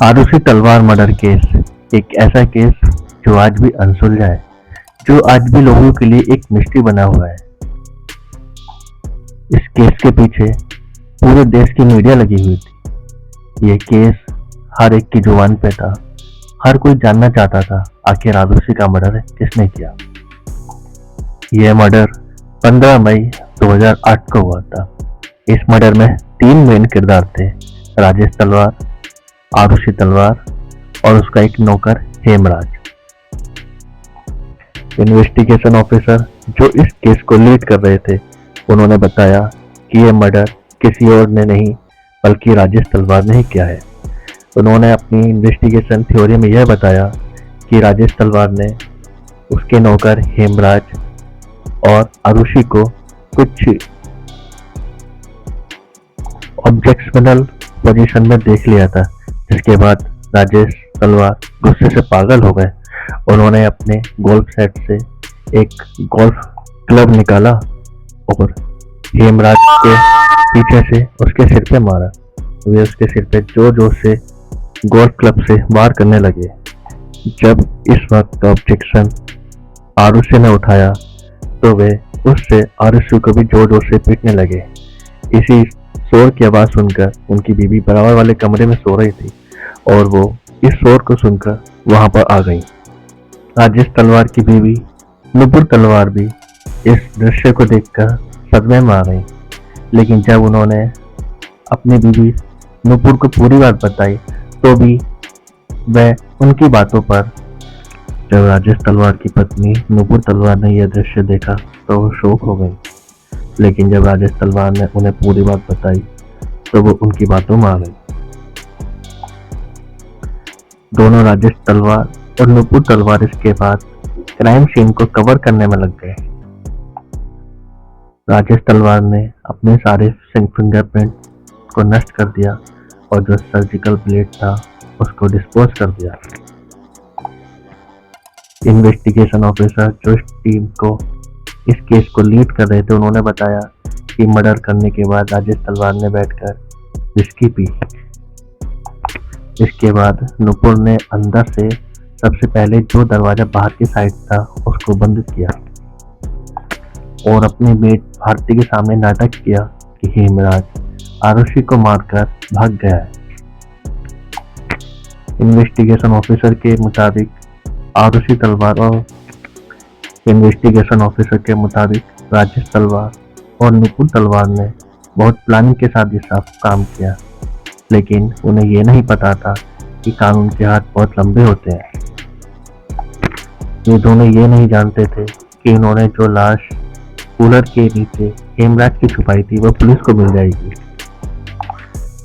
आरुषि तलवार murder case एक ऐसा केस जो आज भी अनसुलझा है, जो आज भी लोगों के लिए एक मिस्ट्री बना हुआ है। इस केस के पीछे पूरे देश की मीडिया लगी हुई थी। ये केस हर एक की जुबान पे था। हर कोई जानना चाहता था आखिर आरुषि का मर्डर किसने किया। यह मर्डर 15 मई 2008 को हुआ था। इस मर्डर में 3 मेन किरदार थे: राजेश तलवार, आरुषि तलवार और उसका एक नौकर हेमराज। इन्वेस्टिगेशन ऑफिसर जो इस केस को लीड कर रहे थे, उन्होंने बताया कि यह मर्डर किसी और ने नहीं बल्कि राजेश तलवार ने ही किया है। उन्होंने अपनी इन्वेस्टिगेशन थ्योरी में यह बताया कि राजेश तलवार ने उसके नौकर हेमराज और आरुषि को कुछ ऑब्जेक्शनल पोजीशन में देख लिया था, जिसके बाद राजेश तलवार गुस्से से पागल हो गए। उन्होंने अपने गोल्फ सेट से एक गोल्फ क्लब निकाला और हेमराज के पीछे से उसके सिर पे मारा। वे उसके सिर पे जोर जोर से गोल्फ क्लब से वार करने लगे। जब इस वक्त ऑब्जेक्शन आरुषि ने उठाया तो वे उससे आरुषि को भी जोर जोर से पीटने लगे। इसी शोर की आवाज़ सुनकर उनकी बीवी बराबर वाले कमरे में सो रही थी और वो इस शोर को सुनकर वहां पर आ गई। राजेश तलवार की बीवी नुपुर तलवार भी इस दृश्य को देखकर सदमे में आ गई। लेकिन जब उन्होंने अपनी बीवी नुपुर को पूरी बात बताई तो भी वह उनकी बातों पर, जब राजेश तलवार की पत्नी नुपुर तलवार ने यह दृश्य देखा तो वो शौक हो गई। लेकिन जब राजेश तलवार ने उन्हें पूरी बात बताई तो वो उनकी बातों में आ गई। दोनों राजेश तलवार और नुपुर तलवार इसके बाद क्राइम सीन को कवर करने में लग गए। राजेश तलवार ने अपने सारे फिंगरप्रिंट को नष्ट कर दिया और जो सर्जिकल ब्लेड था उसको डिस्पोज कर दिया। इन्वेस्टिगेशन ऑफिसर जो इस टीम को इस केस को लीड कर रहे थे, उन्होंने बताया कि मर्डर करने के बाद राजेश तलवार ने बैठकर विस्की पी। इसके बाद नुपुर ने अंदर से सबसे पहले जो दरवाजा बाहर की साइड था उसको बंद किया और अपनी मेट भारती के सामने नाटक किया कि हेमराज आरुषि को मारकर भाग गया है। इन्वेस्टिगेशन ऑफिसर के मुताबिक आरुषि तलवार और इन्वेस्टिगेशन ऑफिसर के मुताबिक राजेश तलवार और नुपुर तलवार ने बहुत प्लानिंग के साथ ये सब काम किया। लेकिन उन्हें ये नहीं पता था कि कानून के हाथ बहुत लंबे होते हैं। ये दोनों ये नहीं जानते थे कि उन्होंने जो लाश कूलर के नीचे हेमराज की छुपाई थी वो पुलिस को मिल जाएगी।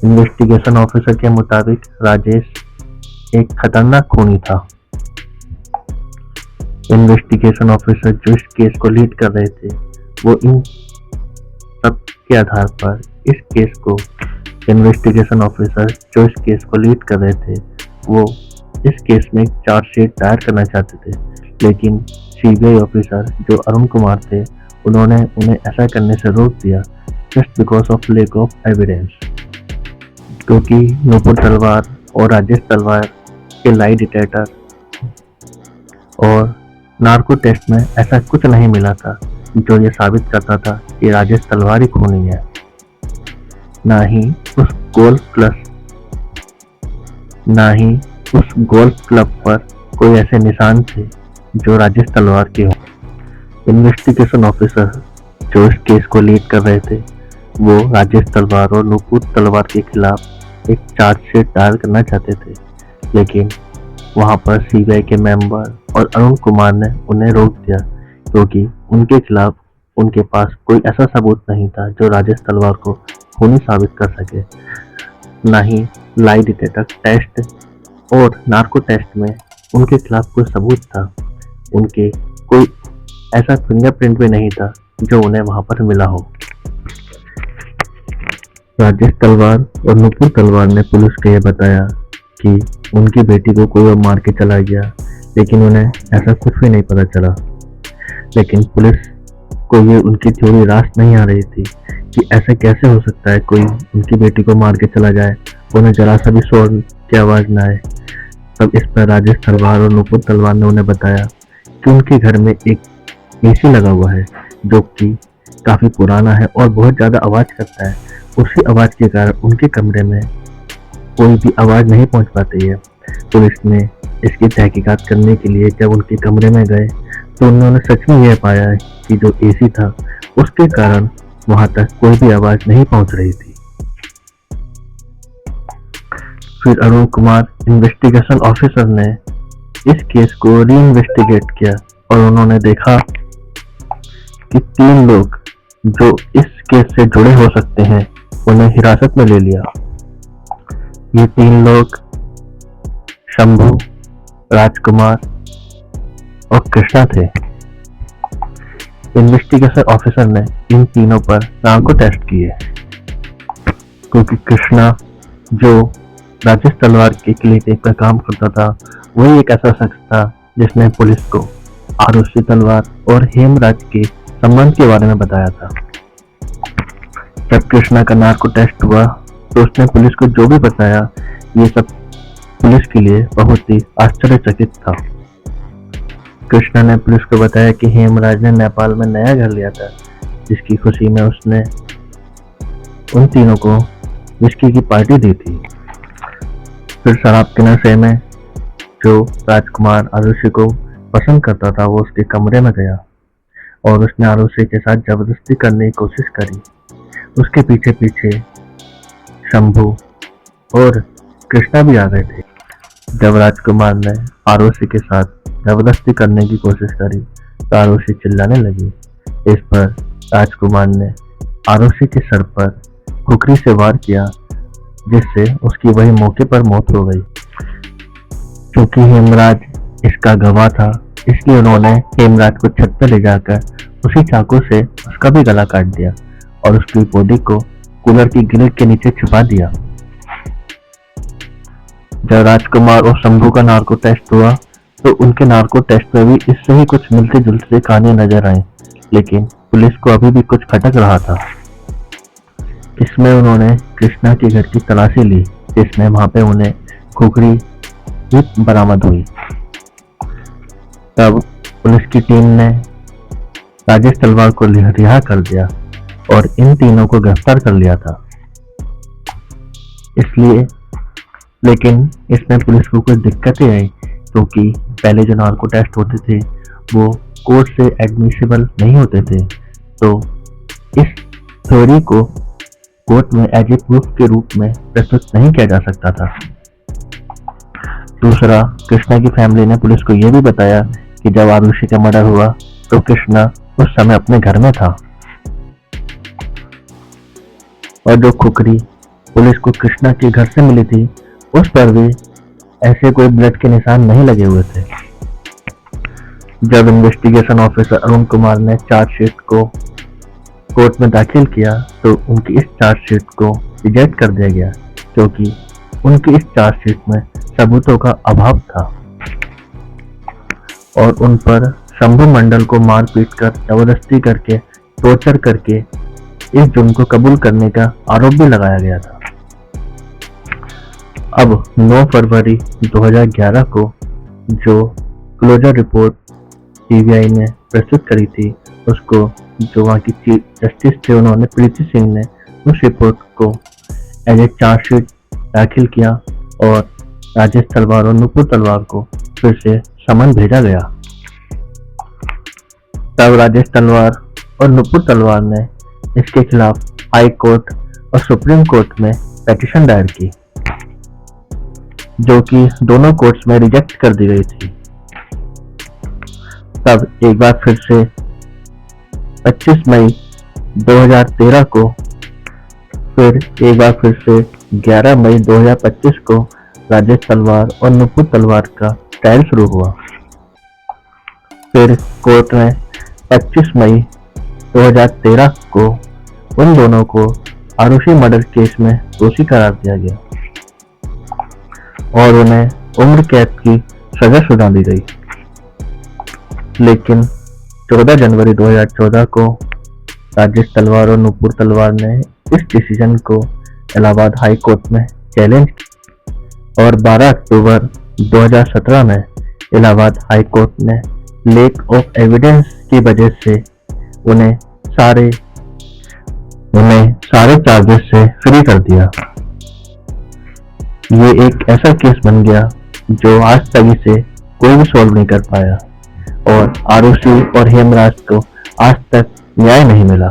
इन्वेस्टिगेशन ऑफिसर के मुताबिक राजेश एक खतरनाक खूनी था। इन्वेस्टिगेशन ऑफिसर जो इस केस को लीड कर रहे थे, वो इन सब के आधार पर इस केस को इन्वेस्टिगेशन ऑफिसर जो इस केस को लीड कर रहे थे, वो इस केस में चार्जशीट दायर करना चाहते थे। लेकिन सीबीआई ऑफिसर जो अरुण कुमार थे, उन्होंने उन्हें ऐसा करने से रोक दिया just because of lack of evidence, क्योंकि नुपुर तलवार और राजेश तलवार के लाई डिटेक्टर और नार्को टेस्ट में ऐसा कुछ नहीं मिला था जो ये साबित करता था कि राजेश तलवार ही खूनी है। ना ही उस गोल्फ क्लब पर कोई ऐसे निशान थे जो राजेश तलवार के हों। इन्वेस्टिगेशन ऑफिसर जो इस केस को लीड कर रहे थे, वो राजेश तलवार और नुपुर तलवार के खिलाफ एक चार्जशीट दायर करना चाहते थे। लेकिन वहां पर सीबीआई के मेंबर और अरुण कुमार ने उन्हें रोक दिया, क्योंकि उनके खिलाफ उनके पास कोई ऐसा सबूत नहीं था जो राजेश तलवार को खूनी साबित कर सके। ना ही लाई डिटेक्टर टेस्ट और नार्को टेस्ट में उनके खिलाफ कोई सबूत था। उनके कोई ऐसा फिंगरप्रिंट भी नहीं था जो उन्हें वहां पर मिला हो। राजेश तलवार और नुपुर तलवार ने पुलिस को यह बताया कि उनकी बेटी को कोई और मार के चला गया, लेकिन उन्हें ऐसा कुछ भी नहीं पता चला। लेकिन पुलिस को ये उनकी थ्योरी रास्त नहीं आ रही थी कि ऐसा कैसे हो सकता है कोई उनकी बेटी को मार के चला जाए, उन्हें जरा सा भी शोर की आवाज न आए। तब इस पर राजेश तलवार और नुपुर तलवार ने उन्हें बताया कि उनके घर में एक एसी लगा हुआ है जो कि काफी पुराना है और बहुत ज्यादा आवाज करता है। उसी आवाज के कारण उनके कमरे में कोई भी आवाज नहीं पहुंच पाती है। पुलिस ने इसकी तहकीकात करने के लिए जब उनके कमरे में गए तो उन्होंने सच में यह पाया है कि जो एसी था उसके कारण वहां तक कोई भी आवाज नहीं पहुंच रही थी। फिर अरुण कुमार इन्वेस्टिगेशन ऑफिसर ने इस केस को री इन्वेस्टिगेट किया और उन्होंने देखा कि 3 लोग जो इस केस से जुड़े हो सकते हैं उन्हें हिरासत में ले लिया। ये 3 लोग शंभू, राजकुमार और कृष्णा थे। इन्वेस्टिगेशन ऑफिसर ने इन तीनों पर नार्को टेस्ट किए क्योंकि कृष्णा जो राजेश तलवार के क्लिनिक पर काम करता था वही एक ऐसा शख्स था जिसने पुलिस को आरुषि तलवार और हेमराज के संबंध के बारे में बताया था। जब कृष्णा का नार्को टेस्ट हुआ तो उसने पुलिस को जो भी बताया ये सब पुलिस के लिए बहुत ही आश्चर्यचकित था। कृष्णा ने पुलिस को बताया कि हेमराज ने नेपाल में नया घर लिया था जिसकी खुशी में उसने उन तीनों को विस्की की पार्टी दी थी। फिर शराब के नशे में जो राजकुमार आरुषि को पसंद करता था वो उसके कमरे में गया और उसने आरुषि के साथ जबरदस्ती करने की कोशिश करी। उसके पीछे पीछे शंभू और कृष्णा भी आ गए थे। जब राजकुमार ने आरुषि के साथ जबरदस्ती करने की कोशिश करी तो आरुषि चिल्लाने लगी। इस पर राजकुमार ने आरुषि के सर पर खुखरी से वार किया जिससे उसकी वही मौके पर मौत हो गई। क्योंकि हेमराज इसका गवाह था इसलिए उन्होंने हेमराज को छत पर ले जाकर उसी चाकू से उसका भी गला काट दिया और उसकी बॉडी को कूलर की ग्रिल के नीचे छुपा दिया। जब राजकुमार और शंभू का नार्को टेस्ट हुआ तो उनके नार्को टेस्ट में भी इससे ही कुछ मिलते जुलते कहानी नजर आए, लेकिन पुलिस को अभी भी कुछ खटक रहा था। इसमें उन्होंने कृष्णा के घर की तलाशी ली जिसमें वहां पे उन्हें खुखरी भी बरामद हुई। तब पुलिस की टीम ने राजेश तलवार को रिहा कर दिया और इन तीनों को गिरफ्तार कर लिया था। इसलिए लेकिन इसमें पुलिस को कुछ दिक्कतें आई क्योंकि पहले जो नार्को टेस्ट होते थे वो कोर्ट से एडमिसिबल नहीं होते थे, तो इस थ्योरी को कोर्ट में एज ए प्रूफ के रूप में प्रस्तुत नहीं किया जा सकता था। दूसरा, कृष्णा की फैमिली ने पुलिस को यह भी बताया कि जब आरुषि का मर्डर हुआ तो कृष्णा उस समय अपने घर में था और जो खुखरी पुलिस को कृष्णा के घर से मिली थी उस पर भी ऐसे कोई ब्लड के निशान नहीं लगे हुए थे। जब इन्वेस्टिगेशन ऑफिसर अरुण कुमार ने चार्जशीट को कोर्ट में दाखिल किया तो उनकी इस चार्जशीट को रिजेक्ट कर दिया गया क्योंकि उनकी इस चार्जशीट में सबूतों का अभाव था और उन पर शंभू मंडल को मारपीट कर जबरदस्ती करके टॉर्चर करके इस जुर्म को कबूल करने का आरोप भी लगाया गया था। अब 9 फरवरी 2011 को जो क्लोजर रिपोर्ट सीबीआई ने प्रस्तुत करी थी उसको जो वहाँ की चीफ जस्टिस थे उन्होंने प्रीति सिंह ने उस रिपोर्ट को एज ए चार्जशीट दाखिल किया और राजेश तलवार और नुपुर तलवार को फिर से समन भेजा गया। तब राजेश तलवार और नुपुर तलवार ने इसके खिलाफ हाई कोर्ट और सुप्रीम कोर्ट में पिटीशन दायर की जो कि दोनों कोर्ट्स में रिजेक्ट कर दी गई थी। तब एक बार फिर से 25 मई 2013 को फिर एक बार फिर से 11 मई 2025 को राजेश तलवार और नुपुर तलवार का ट्रायल शुरू हुआ। फिर कोर्ट ने 25 मई 2013 को उन दोनों को आरुषि मर्डर केस में दोषी करार दिया गया और उन्हें उम्र कैद की सजा सुना दी गई। लेकिन 14 जनवरी 2014 को राजेश तलवार और नुपुर तलवार ने इस डिसीजन को इलाहाबाद हाई कोर्ट में चैलेंज किया और 12 अक्टूबर 2017 में इलाहाबाद हाई कोर्ट ने लैक ऑफ एविडेंस की वजह से उन्हें सारे चार्जेस से फ्री कर दिया। ये एक ऐसा केस बन गया जो आज तक इसे कोई भी सॉल्व नहीं कर पाया और आरुषि और हेमराज को आज तक न्याय नहीं मिला।